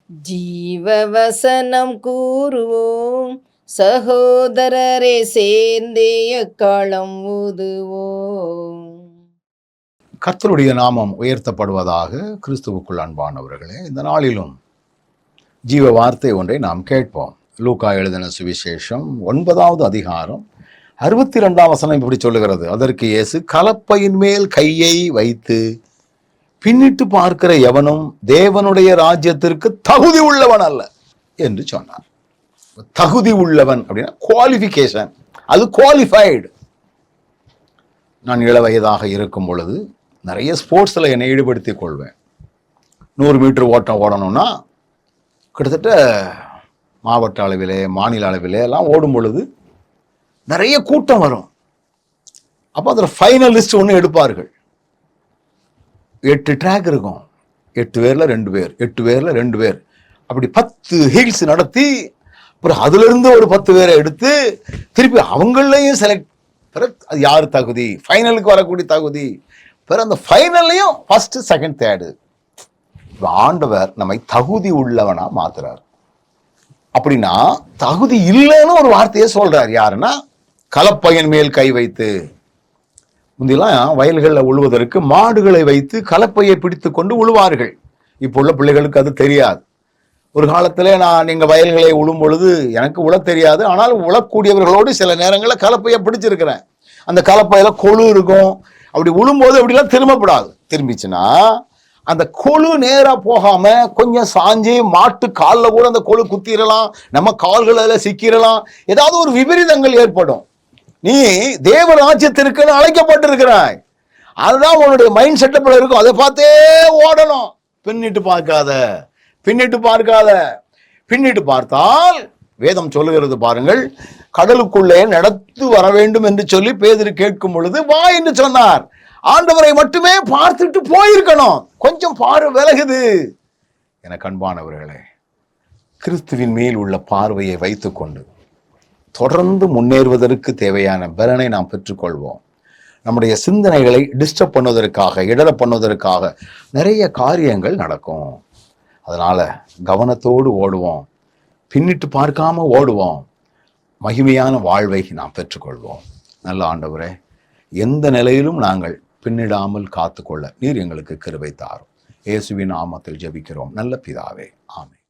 ஜீவவசனம் கூறுவோம், சகோதரரே சேர்ந்தே எக்காலம் ஊதுவோம். கர்த்தருடைய நாமம் உயர்த்தப்படுவதாக. கிறிஸ்துவுக்குள் அன்பானவர்களே, இந்த நாளிலும் ஜீவ வார்த்தை ஒன்றை நாம் கேட்போம். லூக்கா எழுதின சுவிசேஷம் 9வது அதிகாரம் 62ஆம் வசனம் இப்படி சொல்லுகிறது. அதற்கு இயேசு, கலப்பையின் மேல் கையை வைத்து பின்னிட்டு பார்க்கிற எவனும் தேவனுடைய ராஜ்யத்திற்கு தகுதி உள்ளவன் அல்ல என்று சொன்னார். தகுதி உள்ளவன் அப்படின்னா குவாலிஃபிகேஷன், அது குவாலிஃபைடு. நான் இள வயதாக இருக்கும் பொழுது நிறைய ஸ்போர்ட்ஸில் என்னை ஈடுபடுத்திக் கொள்வேன். 100 மீட்டர் ஓட்டம் ஓடணும்னா கிட்டத்தட்ட மாவட்ட அளவிலே மாநில அளவிலே எல்லாம் ஓடும் பொழுது நிறைய கூட்டம் வரும். அப்போ அதில் ஃபைனலிஸ்ட் ஒன்று எடுப்பார்கள். 8 ட்ராக் இருக்கும், 8 பேரில் 2 பேர், 8 பேரில் 2 பேர், அப்படி 10 ஹீல்ஸ் நடத்தி அப்புறம் அதிலிருந்து ஒரு 10 பேரை எடுத்து திருப்பி அவங்களையும் செலக்ட், பிறகு அது யார் தகுதி, ஃபைனலுக்கு வரக்கூடிய தகுதி, பிறகு அந்த ஃபைனல்லையும் ஃபர்ஸ்ட் செகண்ட் தேர்டு. ஆண்டவர் நம்மை தகுதி உள்ளவனா மாத்துறார். அப்படின்னா தகுதி இல்லைன்னு ஒரு வார்த்தையை சொல்றார். யாருன்னா, கலப்பையின் மேல் கை வைத்து. முந்திலாம் வயல்களில் உழுவதற்கு மாடுகளை வைத்து கலப்பையை பிடித்து கொண்டு உழுவார்கள். இப்போ உள்ள பிள்ளைகளுக்கு அது தெரியாது. ஒரு காலத்தில் நீங்கள் வயல்களை உழும் பொழுது எனக்கு உழ தெரியாது, ஆனால் உழக்கூடியவர்களோடு சில நேரங்களில் கலப்பையை பிடிச்சிருக்கிறேன். அந்த கலப்பையில கொழு இருக்கும். அப்படி உழும்போது அப்படிலாம் திரும்பப்படாது. திரும்பிச்சுன்னா அந்த கொழு நேராக போகாம கொஞ்சம் சாஞ்சி மாட்டு காலில் கூட அந்த கொழு குத்திரலாம், நம்ம கால்களில் சிக்கிரலாம், ஏதாவது ஒரு விபரீதங்கள் ஏற்படும். நீ தேவராஜ்யத்திற்கு அழைக்கப்பட்டிருக்கிறாய். அதுதான் உன்னுடைய மைண்ட் செட்டப்ல இருக்கும். அதை பார்த்தே ஓடணும். பின்னிட்டு பார்க்காத, பின்னிட்டு பார்க்காத. பின்னிட்டு பார்த்தால் வேதம் சொல்லுகிறது பாருங்கள், கடலுக்குள்ளே நடத்து வர வேண்டும் என்று சொல்லி பேதுரு கேட்கும் பொழுது வா என்று சொன்னார். ஆண்டவரை மட்டுமே பார்த்துட்டு போயிருக்கணும். கொஞ்சம் பார்வை விலகுது. எனக்கு அன்பானவர்களே, கிறிஸ்துவின் மேல் உள்ள பார்வையை வைத்துக்கொண்டு தொடர்ந்து முன்னேறுவதற்கு தேவையான பலனை நாம் பெற்றுக்கொள்வோம். நம்முடைய சிந்தனைகளை டிஸ்டர்ப் பண்ணுவதற்காக, இடர பண்ணுவதற்காக நிறைய காரியங்கள் நடக்கும். அதனால கவனத்தோடு ஓடுவோம், பின்னிட்டு பார்க்காம ஓடுவோம். மகிமையான வாழ்வை நாம் பெற்றுக்கொள்வோம். நல்ல ஆண்டவரே, எந்த நிலையிலும் நாங்கள் பின்னிடாமல் காத்துக்கொள்ள நீர் எங்களுக்கு கிருபை தாரும். இயேசுவின் நாமத்தில் ஜெபிக்கிறோம் நல்ல பிதாவே, ஆமென்.